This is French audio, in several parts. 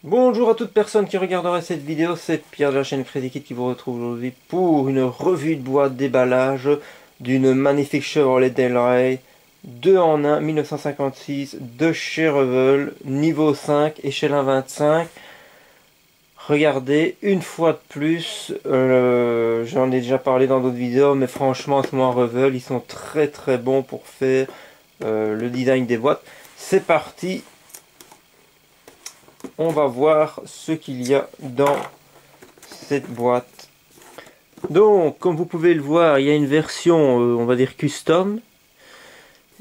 Bonjour à toute personne qui regarderait cette vidéo, c'est Pierre de la chaîne Crazy Kid qui vous retrouve aujourd'hui pour une revue de boîte déballage d'une magnifique Chevrolet Del Rey 2 en 1 1956 de chez Revel, niveau 5, échelle 1,25. Regardez, une fois de plus, j'en ai déjà parlé dans d'autres vidéos, mais franchement en ce moment Revel, ils sont très bons pour faire le design des boîtes. C'est parti, on va voir ce qu'il y a dans cette boîte. Donc, comme vous pouvez le voir, il y a une version, on va dire custom,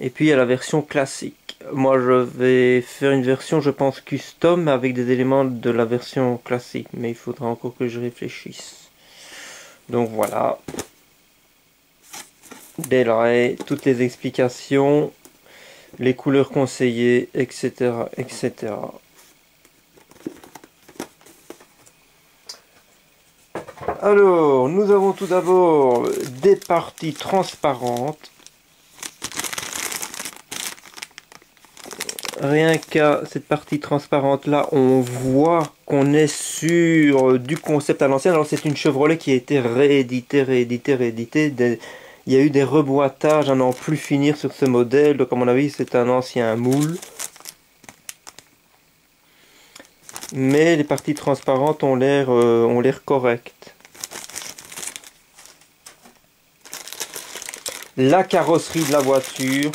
et puis il y a la version classique. Moi, je vais faire une version, je pense, custom, avec des éléments de la version classique, mais il faudra encore que je réfléchisse. Donc voilà, Del Rey, toutes les explications, les couleurs conseillées, etc. Alors, nous avons tout d'abord des parties transparentes. Rien qu'à cette partie transparente là, on voit qu'on est sur du concept à l'ancienne. Alors c'est une Chevrolet qui a été rééditée. Il y a eu des reboîtages à n'en plus finir sur ce modèle. Donc à mon avis c'est un ancien moule. Mais les parties transparentes ont l'air correctes. La carrosserie de la voiture.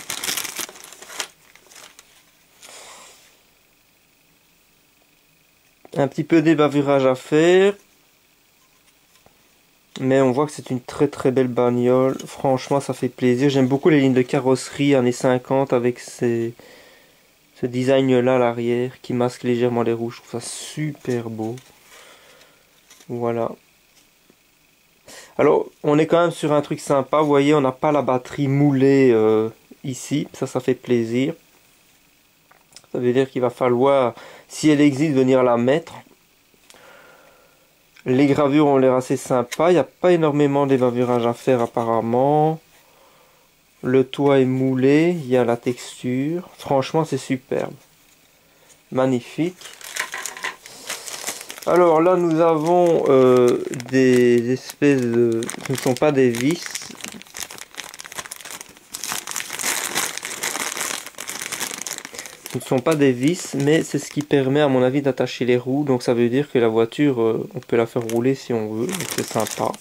Un petit peu d'ébavurage à faire. Mais on voit que c'est une très belle bagnole. Franchement, ça fait plaisir. J'aime beaucoup les lignes de carrosserie années 50 avec ce design là à l'arrière qui masque légèrement les roues. Je trouve ça super beau. Voilà. Alors, on est quand même sur un truc sympa. Vous voyez, on n'a pas la batterie moulée ici. Ça fait plaisir. Ça veut dire qu'il va falloir, si elle existe, venir la mettre. Les gravures ont l'air assez sympas. Il n'y a pas énormément d'évavurage à faire apparemment. Le toit est moulé. Il y a la texture. Franchement, c'est superbe. Magnifique. Alors là, nous avons des espèces de... Ce ne sont pas des vis. Ce ne sont pas des vis, mais c'est ce qui permet à mon avis d'attacher les roues. Donc ça veut dire que la voiture, on peut la faire rouler si on veut. Donc c'est sympa.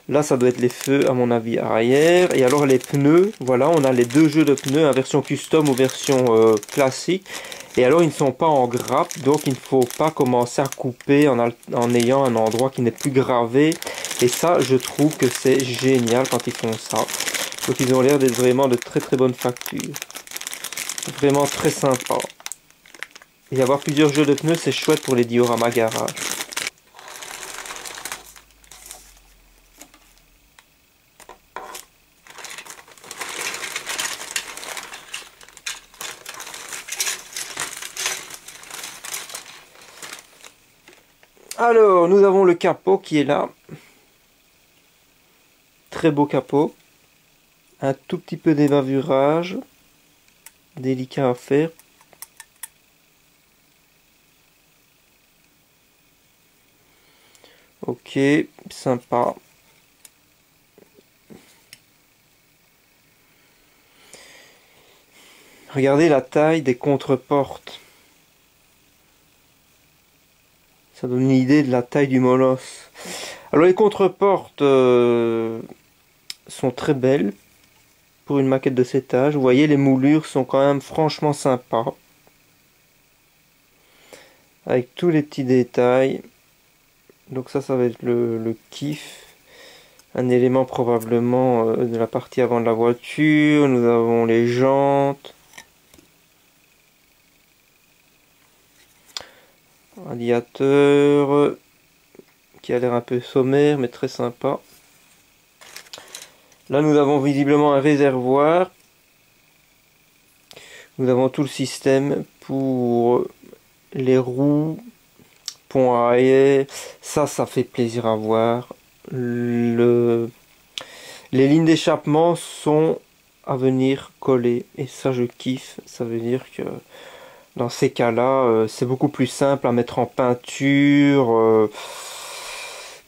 Là ça doit être les feux à mon avis arrière. Et alors les pneus, voilà, on a les deux jeux de pneus, en version custom ou version classique. Et alors ils ne sont pas en grappe, donc il ne faut pas commencer à couper en ayant un endroit qui n'est plus gravé. Et ça je trouve que c'est génial quand ils font ça. Donc ils ont l'air d'être vraiment de très bonne facture. Vraiment très sympa. Et avoir plusieurs jeux de pneus, c'est chouette pour les dioramas garage. Alors, nous avons le capot qui est là. Très beau capot. Un tout petit peu d'évavurage. Délicat à faire. Ok, sympa. Regardez la taille des contreportes. Ça donne une idée de la taille du molosse. Alors les contreportes sont très belles pour une maquette de cet âge. Vous voyez, les moulures sont quand même franchement sympas. Avec tous les petits détails. Donc ça va être le kiff. Un élément probablement de la partie avant de la voiture. Nous avons les jantes. Radiateur qui a l'air un peu sommaire mais très sympa. Là nous avons visiblement un réservoir. Nous avons tout le système pour les roues, pont arrière. Ça fait plaisir à voir. Les lignes d'échappement sont à venir coller et ça je kiffe. Ça veut dire que Dans ces cas-là, c'est beaucoup plus simple à mettre en peinture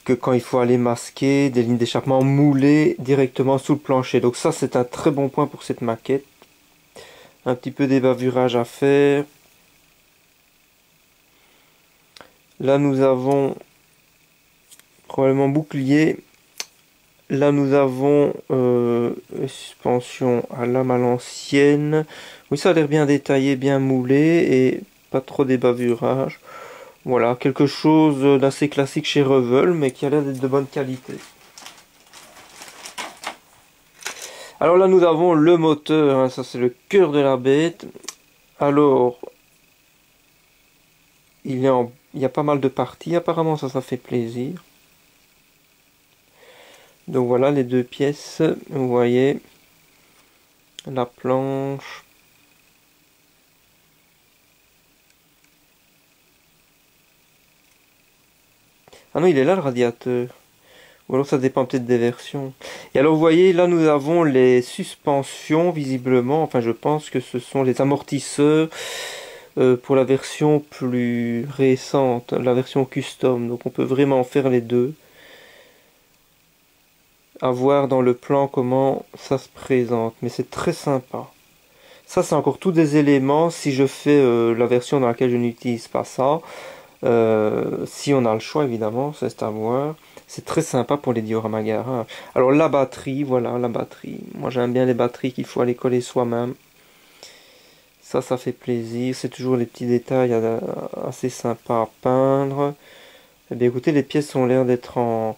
que quand il faut aller masquer des lignes d'échappement moulées directement sous le plancher. Donc ça, c'est un très bon point pour cette maquette. Un petit peu d'ébavurage à faire. Là, nous avons probablement bouclier. Là, nous avons suspension à lame à l'ancienne. Oui, ça a l'air bien détaillé, bien moulé et pas trop d'ébavurage. Voilà, quelque chose d'assez classique chez Revel, mais qui a l'air d'être de bonne qualité. Alors là, nous avons le moteur, hein, ça c'est le cœur de la bête. Alors, il y a pas mal de parties, apparemment ça fait plaisir. Donc voilà les deux pièces, vous voyez, la planche. Ah non, il est là le radiateur. Ou alors ça dépend peut-être des versions. Et alors vous voyez, là nous avons les suspensions visiblement. Enfin je pense que ce sont les amortisseurs pour la version plus récente, la version custom. Donc on peut vraiment faire les deux. À voir dans le plan comment ça se présente. Mais c'est très sympa. Ça c'est encore tous des éléments. Si je fais la version dans laquelle je n'utilise pas ça. Si on a le choix évidemment, c'est à voir. C'est très sympa pour les dioramas garage. Alors la batterie, voilà la batterie. Moi j'aime bien les batteries qu'il faut aller coller soi-même. Ça fait plaisir. C'est toujours les petits détails assez sympas à peindre. Eh bien écoutez, les pièces ont l'air d'être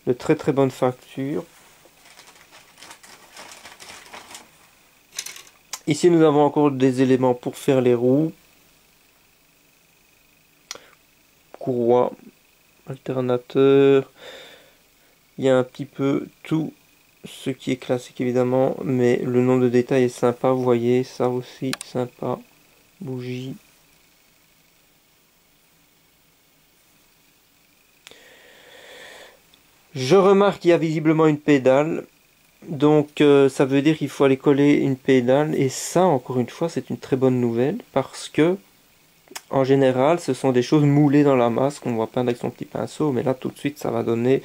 de très très bonne facture. Ici nous avons encore des éléments pour faire les roues. Courroie, alternateur. Il y a un petit peu tout ce qui est classique évidemment, mais le nombre de détails est sympa, vous voyez, ça aussi sympa. Bougie. Je remarque qu'il y a visiblement une pédale, donc ça veut dire qu'il faut aller coller une pédale, et ça encore une fois c'est une très bonne nouvelle, parce que en général ce sont des choses moulées dans la masse qu'on voit peindre avec son petit pinceau, mais là tout de suite ça va donner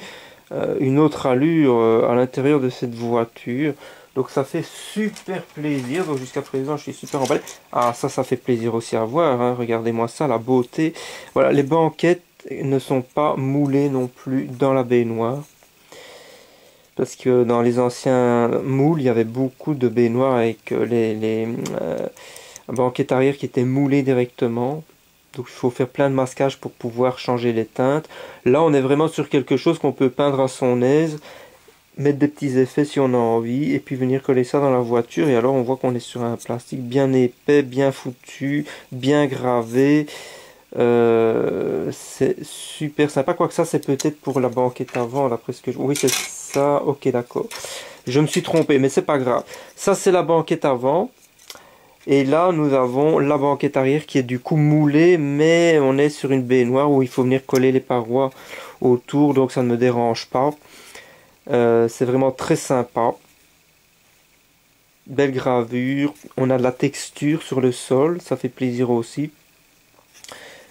une autre allure à l'intérieur de cette voiture. Donc ça fait super plaisir. Donc jusqu'à présent je suis super emballé. Ah ça fait plaisir aussi à voir, hein. Regardez-moi ça, la beauté. Voilà, les banquettes ne sont pas moulées non plus dans la baignoire. Parce que dans les anciens moules, il y avait beaucoup de baignoires avec les banquettes arrière qui étaient moulées directement. Donc il faut faire plein de masquage pour pouvoir changer les teintes. Là on est vraiment sur quelque chose qu'on peut peindre à son aise, mettre des petits effets si on a envie, et puis venir coller ça dans la voiture. Et alors on voit qu'on est sur un plastique bien épais, bien foutu, bien gravé. C'est super sympa. Quoique ça c'est peut-être pour la banquette avant, d'après ce que je... Oui c'est ça, ok d'accord. Je me suis trompé, mais c'est pas grave. Ça c'est la banquette avant. Et là, nous avons la banquette arrière qui est du coup moulée, mais on est sur une baignoire où il faut venir coller les parois autour, donc ça ne me dérange pas. C'est vraiment très sympa. Belle gravure. On a de la texture sur le sol, ça fait plaisir aussi.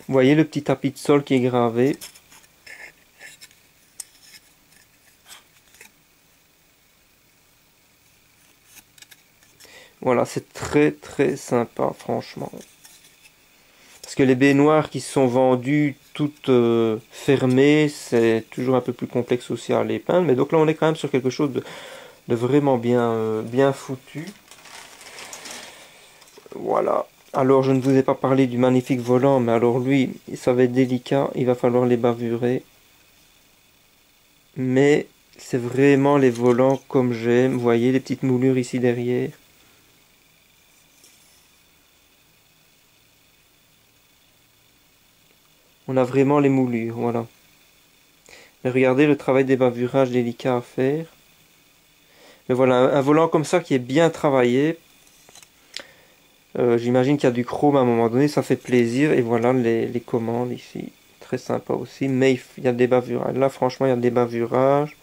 Vous voyez le petit tapis de sol qui est gravé. Voilà, c'est très très sympa, franchement. Parce que les baignoires qui sont vendues toutes fermées, c'est toujours un peu plus complexe aussi à les peindre. Mais donc là, on est quand même sur quelque chose de vraiment bien foutu. Voilà. Alors, je ne vous ai pas parlé du magnifique volant, mais alors lui, ça va être délicat. Il va falloir les bavurer. Mais c'est vraiment les volants comme j'aime. Vous voyez les petites moulures ici derrière. On a vraiment les moulures, voilà. Mais regardez le travail des bavurages délicat à faire. Mais voilà, un volant comme ça qui est bien travaillé. J'imagine qu'il y a du chrome à un moment donné, ça fait plaisir. Et voilà les commandes ici. Très sympa aussi. Mais il y a des bavurages. Là, franchement, il y a des bavurages.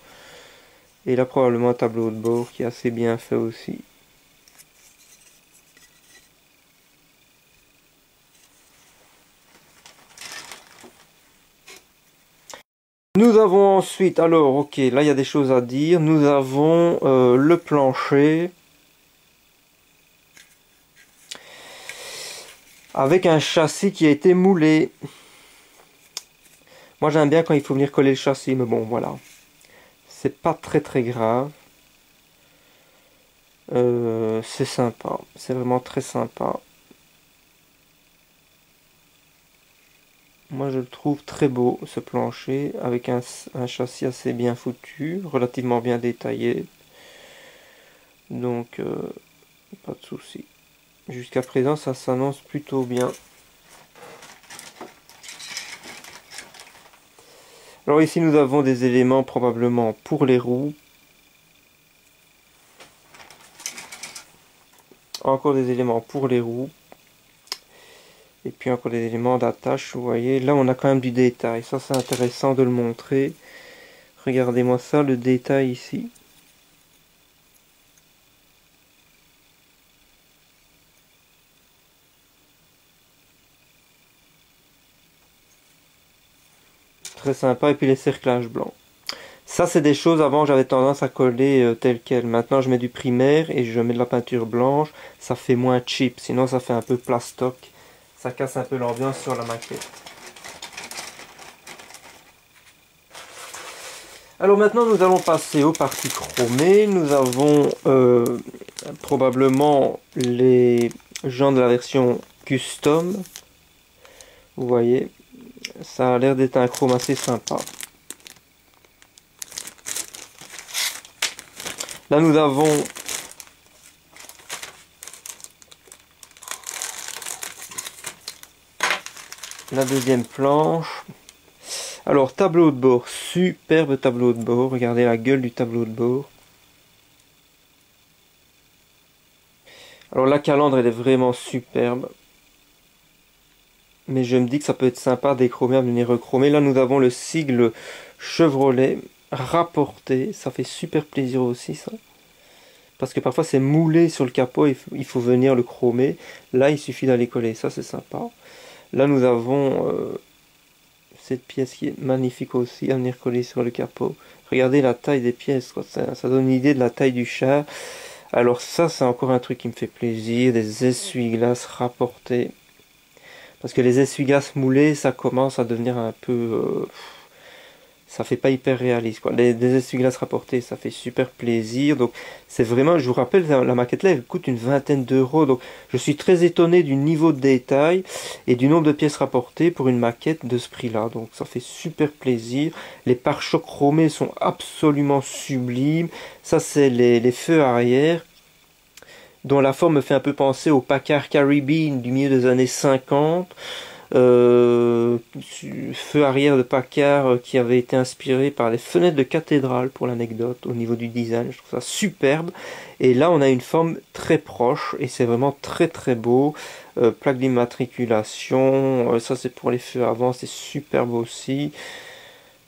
Et là, probablement un tableau de bord qui est assez bien fait aussi. Nous avons ensuite, alors ok, là il y a des choses à dire. Nous avons le plancher avec un châssis qui a été moulé. Moi j'aime bien quand il faut venir coller le châssis, mais bon voilà. C'est pas très grave. C'est sympa, c'est vraiment très sympa. Moi je le trouve très beau ce plancher avec un châssis assez bien foutu, relativement bien détaillé. Donc pas de souci. Jusqu'à présent ça s'annonce plutôt bien. Alors ici nous avons des éléments probablement pour les roues. Encore des éléments pour les roues. Et puis encore des éléments d'attache, vous voyez. Là on a quand même du détail. Ça c'est intéressant de le montrer. Regardez-moi ça, le détail ici. Très sympa. Et puis les cerclages blancs. Ça c'est des choses, avant j'avais tendance à coller tel quel. Maintenant je mets du primaire et je mets de la peinture blanche. Ça fait moins cheap. Sinon ça fait un peu plastoc. Ça casse un peu l'ambiance sur la maquette. Alors maintenant nous allons passer aux parties chromées. Nous avons probablement les gens de la version custom. Vous voyez, ça a l'air d'être un chrome assez sympa. Là nous avons la deuxième planche. Alors tableau de bord, superbe tableau de bord. Regardez la gueule du tableau de bord. Alors la calandre elle est vraiment superbe. Mais je me dis que ça peut être sympa d'échromer, à venir rechromer. Là nous avons le sigle Chevrolet rapporté. Ça fait super plaisir aussi ça. Parce que parfois c'est moulé sur le capot, il faut venir le chromer. Là il suffit d'aller coller, ça c'est sympa. Là nous avons cette pièce qui est magnifique aussi à venir coller sur le capot. Regardez la taille des pièces, quoi. Ça donne une idée de la taille du char. Alors ça c'est encore un truc qui me fait plaisir, des essuie-glaces rapportés. Parce que les essuie-glaces moulés, ça commence à devenir un peu... ça fait pas hyper réaliste, quoi. Des essuie-glaces rapportés, ça fait super plaisir. Donc c'est vraiment, je vous rappelle, la maquette là, elle coûte une vingtaine d'euros. Donc je suis très étonné du niveau de détail et du nombre de pièces rapportées pour une maquette de ce prix-là. Donc ça fait super plaisir. Les pare-chocs chromés sont absolument sublimes. Ça c'est les feux arrière, dont la forme me fait un peu penser au Packard Caribbean du milieu des années 50. Feu arrière de Packard qui avait été inspiré par les fenêtres de cathédrale pour l'anecdote au niveau du design. Je trouve ça superbe. Et là on a une forme très proche et c'est vraiment très beau. Plaque d'immatriculation, ça c'est pour les feux avant, c'est superbe aussi.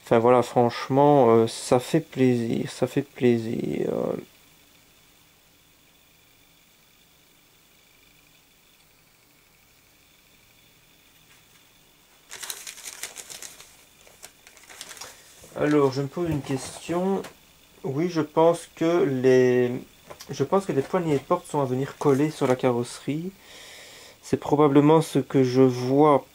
Enfin voilà, franchement, ça fait plaisir, ça fait plaisir. Alors, je me pose une question. Oui, je pense que les poignées de porte sont à venir coller sur la carrosserie. C'est probablement ce que je vois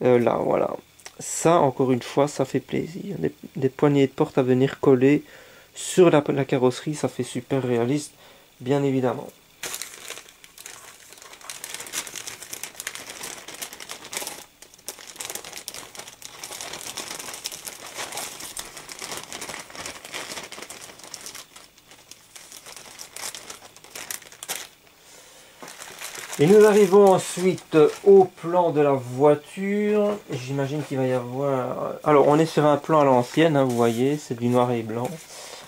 là, voilà. Ça, encore une fois, ça fait plaisir. Des poignées de porte à venir coller sur la carrosserie, ça fait super réaliste, bien évidemment. Et nous arrivons ensuite au plan de la voiture. J'imagine qu'il va y avoir... Alors, on est sur un plan à l'ancienne, hein, vous voyez, c'est du noir et blanc.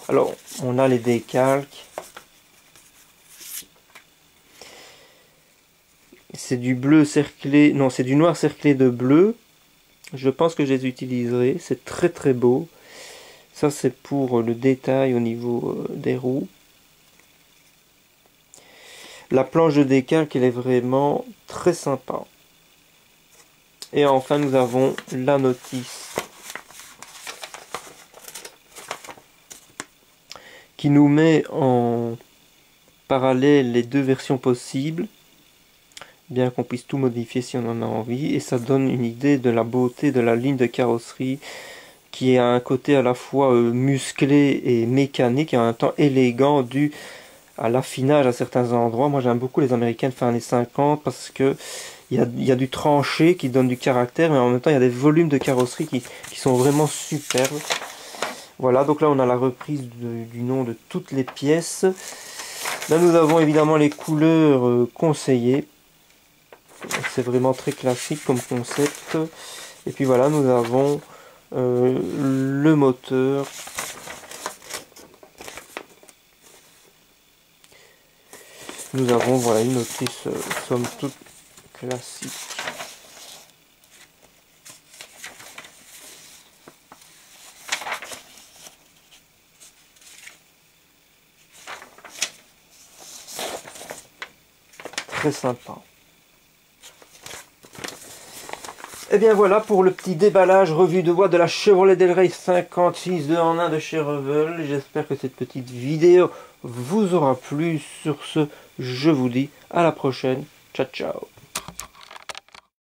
Alors, on a les décalques. C'est du bleu cerclé... Non, c'est du noir cerclé de bleu. Je pense que je les utiliserai. C'est très beau. Ça, c'est pour le détail au niveau des roues. La planche de décalque, elle est vraiment très sympa. Et enfin, nous avons la notice qui nous met en parallèle les deux versions possibles, bien qu'on puisse tout modifier si on en a envie, et ça donne une idée de la beauté de la ligne de carrosserie qui a un côté à la fois musclé et mécanique et en même temps élégant dû à l'affinage à certains endroits. Moi j'aime beaucoup les américaines fin années 50 parce que il y a du tranché qui donne du caractère, mais en même temps il y a des volumes de carrosserie qui sont vraiment superbes. Voilà, donc là on a la reprise du nom de toutes les pièces. Là nous avons évidemment les couleurs conseillées. C'est vraiment très classique comme concept. Et puis voilà, nous avons le moteur. Nous avons voilà une notice somme toute classique. Très sympa. Et bien voilà pour le petit déballage revue de bois de la Chevrolet Del Rey 56 2 en 1 de chez Revell. J'espère que cette petite vidéo vous aura plu. Sur ce, je vous dis à la prochaine. Ciao ciao.